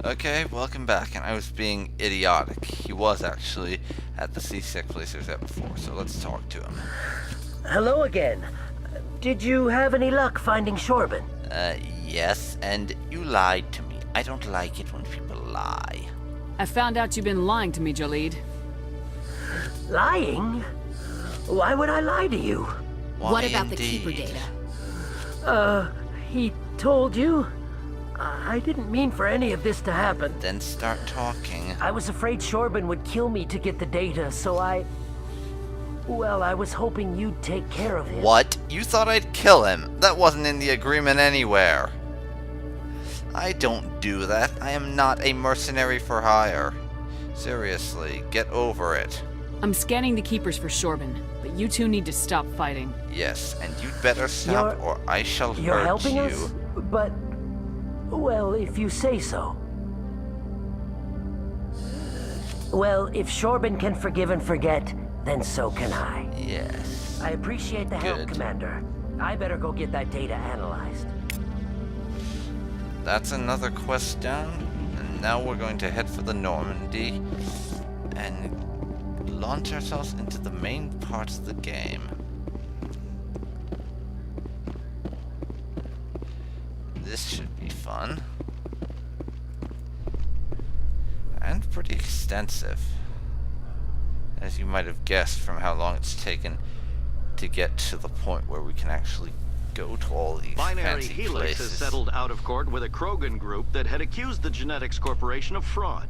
Okay, welcome back. And I was being idiotic. He was actually at the C6 place I was at before, so let's talk to him. Hello again. Did you have any luck finding Shorban? Yes, and you lied to me. I don't like it when people lie. I found out you've been lying to me, Jalid. Lying? Why would I lie to you? Why, what about the indeed? Keeper data? He told you? I didn't mean for any of this to happen. Then start talking. I was afraid Shorban would kill me to get the data, so Well, I was hoping you'd take care of him. What? You thought I'd kill him? That wasn't in the agreement anywhere. I don't do that. I am not a mercenary for hire. Seriously, get over it. I'm scanning the Keepers for Shorban, but you two need to stop fighting. Yes, and you'd better stop or I shall hurt you. You're helping us? But... well, if you say so. Well, if Shorban can forgive and forget, then so can I. Yes. I appreciate the help, Commander. I better go get that data analyzed. That's another quest down, and now we're going to head for the Normandy and launch ourselves into the main parts of the game. This should be fun. And pretty extensive. As you might have guessed from how long it's taken to get to the point where we can actually go to all these Binary fancy Helix places. has settled out of court with a Krogan group that had accused the Genetics Corporation of fraud.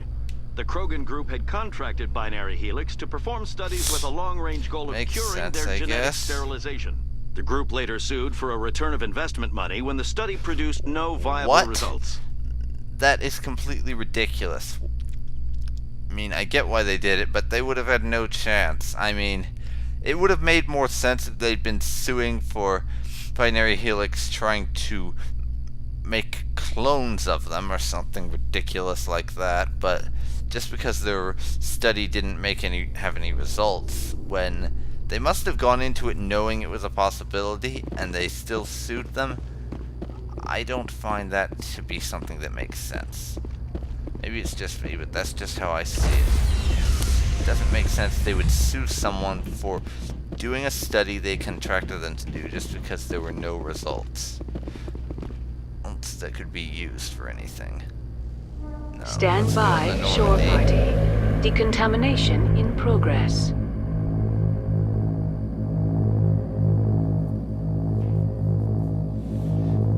The Krogan group had contracted Binary Helix to perform studies with a long-range goal of Makes curing sense, their I genetic guess. sterilization. The group later sued for a return of investment money when the study produced no viable What? results. That is completely ridiculous. I mean, I get why they did it, but they would have had no chance. I mean, it would have made more sense if they'd been suing for Binary Helix trying to make clones of them or something ridiculous like that, but just because their study didn't have any results, when they must have gone into it knowing it was a possibility and they still sued them, I don't find that to be something that makes sense. Maybe it's just me, but that's just how I see it. It doesn't make sense they would sue someone for doing a study they contracted them to do just because there were no results that could be used for anything. No, Stand let's go to by, the shore Normandy. party. Decontamination in progress.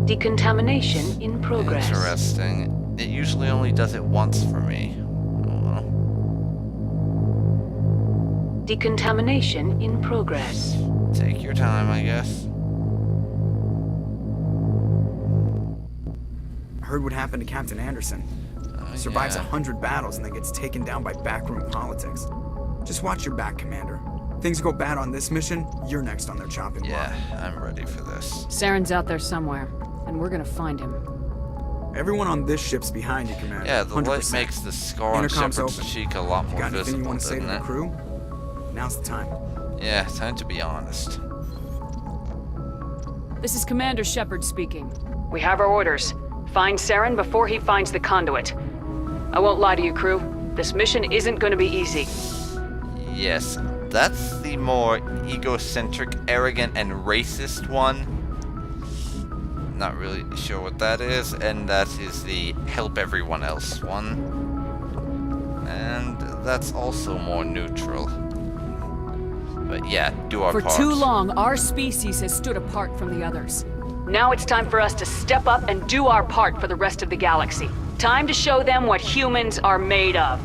Decontamination in progress. Interesting. It usually only does it once for me. Oh well. Decontamination in progress. Take your time, I guess. Heard what happened to Captain Anderson. Survives 100 battles and then gets taken down by backroom politics. Just watch your back, Commander. Things go bad on this mission, you're next on their chopping block. Yeah, I'm ready for this. Saren's out there somewhere, and we're gonna find him. Everyone on this ship's behind you, Commander. Yeah, the 100%. light makes the scar on Intercom's Shepard's open. cheek a lot more Got anything you visible, want to say to doesn't the it? crew? Now's the time. Yeah, time to be honest. This is Commander Shepard speaking. We have our orders. Find Saren before he finds the conduit. I won't lie to you, crew. This mission isn't going to be easy. Yes, that's the more egocentric, arrogant, and racist one. Not really sure what that is, and that is the help everyone else one. And that's also more neutral. But yeah, do our For part. too long, our species has stood apart from the others. Now it's time for us to step up and do our part for the rest of the galaxy. Time to show them what humans are made of.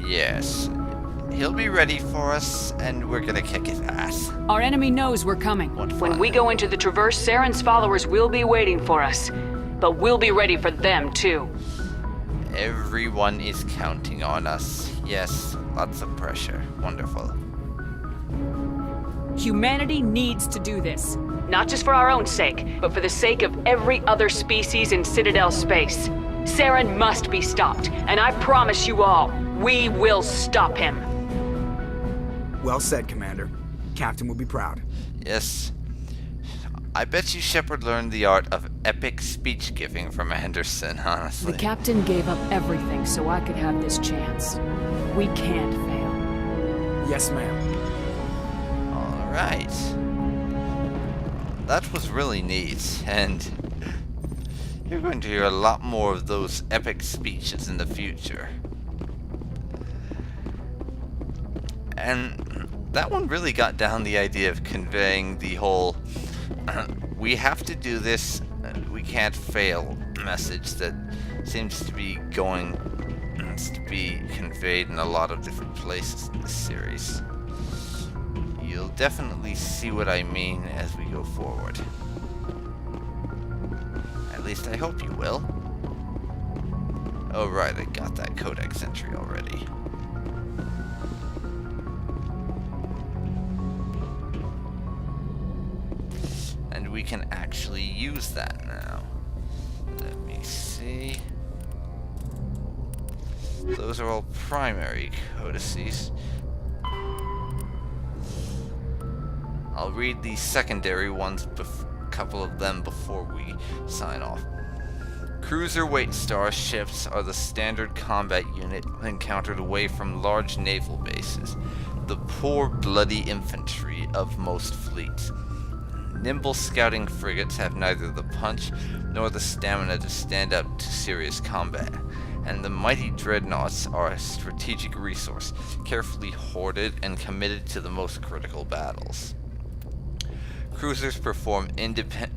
Yes. He'll be ready for us, and we're gonna kick his ass. Our enemy knows we're coming. What fun. When we go into the Traverse, Saren's followers will be waiting for us. But we'll be ready for them, too. Everyone is counting on us. Yes, lots of pressure. Wonderful. Humanity needs to do this. Not just for our own sake, but for the sake of every other species in Citadel space. Saren must be stopped, and I promise you all, we will stop him. Well said, Commander. Captain will be proud. Yes. I bet you Shepard learned the art of epic speech giving from Anderson, honestly. The captain gave up everything so I could have this chance. We can't fail. Yes, ma'am. Alright. That was really neat, and you're going to hear a lot more of those epic speeches in the future. And that one really got down the idea of conveying the whole we have to do this, we can't fail message that seems to be conveyed in a lot of different places in this series. You'll definitely see what I mean as we go forward. At least I hope you will. Oh right, I got that codex entry already. And we can actually use that now. Let me see. Those are all primary codices. I'll read the secondary ones, a couple of them before we sign off. Cruiserweight starships are the standard combat unit encountered away from large naval bases, the poor bloody infantry of most fleets. Nimble scouting frigates have neither the punch nor the stamina to stand up to serious combat, and the mighty dreadnoughts are a strategic resource, carefully hoarded and committed to the most critical battles. Cruisers perform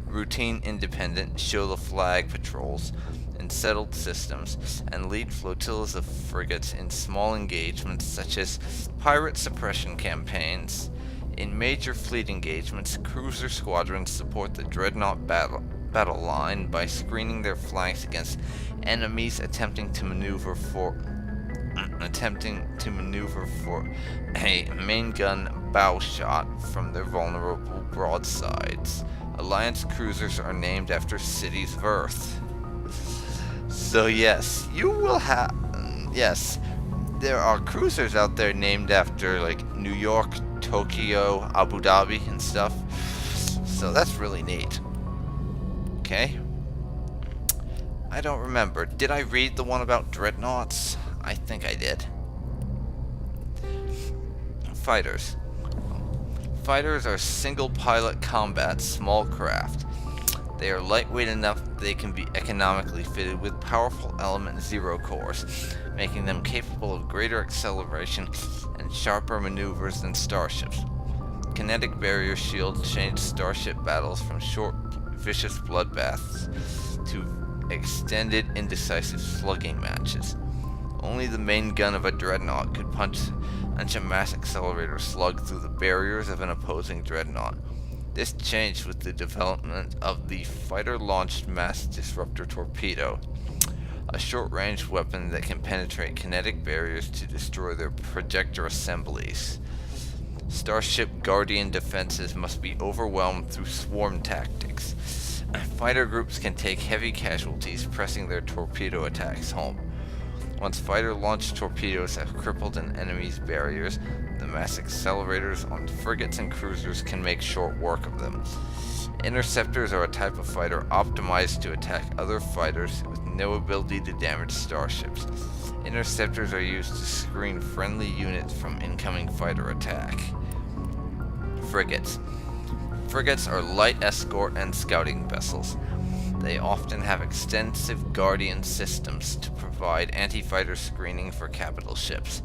routine independent show-the-flag patrols in settled systems and lead flotillas of frigates in small engagements such as pirate suppression campaigns. In major fleet engagements, cruiser squadrons support the dreadnought battle line by screening their flanks against enemies attempting to maneuver for a main gun bow shot from their vulnerable broadsides. Alliance cruisers are named after cities of Earth. So yes, you will have... Yes, there are cruisers out there named after, like, New York, Tokyo, Abu Dhabi, and stuff. So that's really neat. Okay. I don't remember. Did I read the one about dreadnoughts? I think I did. Fighters. Fighters are single-pilot combat small craft. They are lightweight enough that they can be economically fitted with powerful element zero cores, making them capable of greater acceleration and sharper maneuvers than starships. Kinetic barrier shields change starship battles from short, vicious bloodbaths to extended, indecisive slugging matches. Only the main gun of a dreadnought could punch a mass accelerator slug through the barriers of an opposing dreadnought. This changed with the development of the fighter-launched mass disruptor torpedo, a short-range weapon that can penetrate kinetic barriers to destroy their projector assemblies. Starship Guardian defenses must be overwhelmed through swarm tactics. Fighter groups can take heavy casualties pressing their torpedo attacks home. Once fighter-launched torpedoes have crippled an enemy's barriers, the mass accelerators on frigates and cruisers can make short work of them. Interceptors are a type of fighter optimized to attack other fighters with no ability to damage starships. Interceptors are used to screen friendly units from incoming fighter attack. Frigates. Frigates are light escort and scouting vessels. They often have extensive Guardian systems to provide anti-fighter screening for capital ships,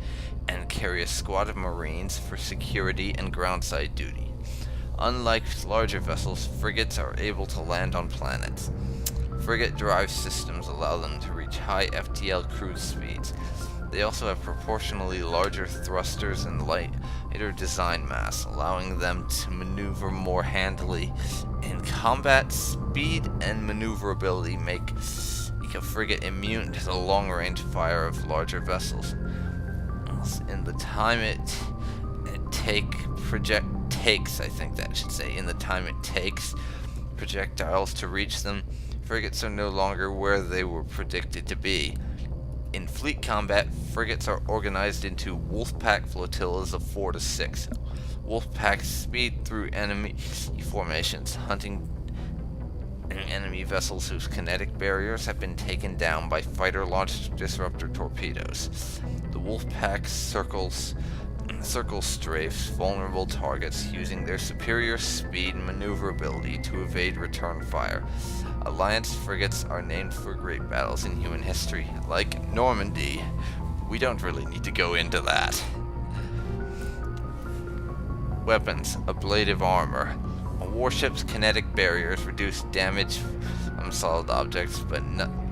and carry a squad of Marines for security and groundside duty. Unlike larger vessels, frigates are able to land on planets. Frigate drive systems allow them to reach high FTL cruise speeds. They also have proportionally larger thrusters and lighter design mass, allowing them to maneuver more handily. In combat, speed and maneuverability make a frigate immune to the long-range fire of larger vessels. In the time it takes projectiles to reach them, frigates are no longer where they were predicted to be. In fleet combat, frigates are organized into wolfpack flotillas of 4 to 6. Wolfpacks speed through enemy formations, hunting enemy vessels whose kinetic barriers have been taken down by fighter-launched disruptor torpedoes. The Wolfpack circles strafes vulnerable targets using their superior speed and maneuverability to evade return fire. Alliance frigates are named for great battles in human history, like Normandy. We don't really need to go into that. Weapons: ablative armor. A warship's kinetic barriers reduce damage from solid objects, but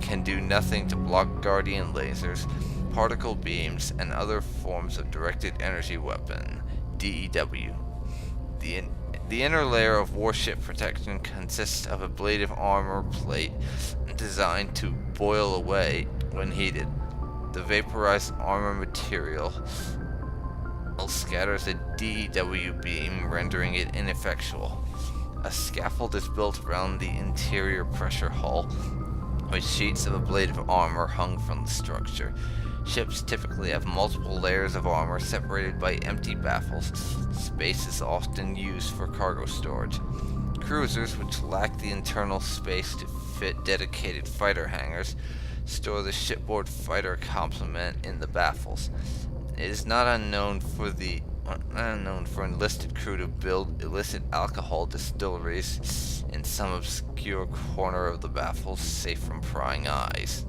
can do nothing to block Guardian lasers, particle beams, and other forms of directed energy weapon. DEW. The inner layer of warship protection consists of ablative armor plate designed to boil away when heated. The vaporized armor material scatters a DEW beam, rendering it ineffectual. A scaffold is built around the interior pressure hull, with sheets of ablative armor hung from the structure. Ships typically have multiple layers of armor separated by empty baffles. Space is often used for cargo storage. Cruisers, which lack the internal space to fit dedicated fighter hangars, store the shipboard fighter complement in the baffles. It is not unknown for enlisted crew to build illicit alcohol distilleries in some obscure corner of the baffles, safe from prying eyes.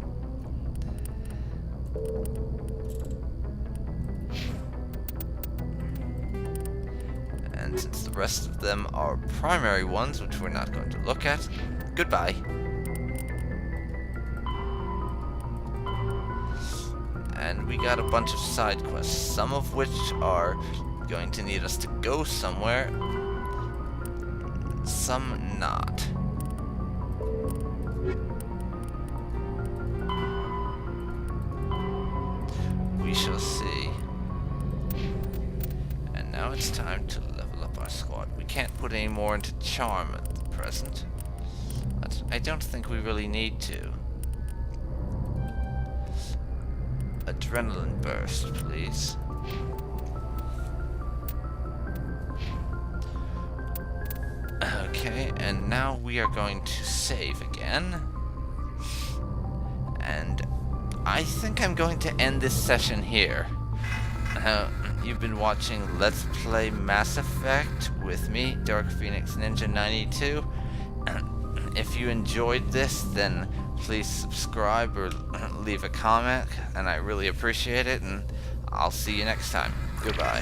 And since the rest of them are primary ones, which we're not going to look at, goodbye. And we got a bunch of side quests, some of which are going to need us to go somewhere, some not. We shall see. And now it's time to level up our squad. We can't put any more into charm at the present, but I don't think we really need to. Adrenaline burst, please. Okay, and now we are going to save again. And I think I'm going to end this session here. You've been watching Let's Play Mass Effect with me, DarkPhoenix Ninja 92. If you enjoyed this, then please subscribe or leave a comment, and I really appreciate it, and I'll see you next time. Goodbye.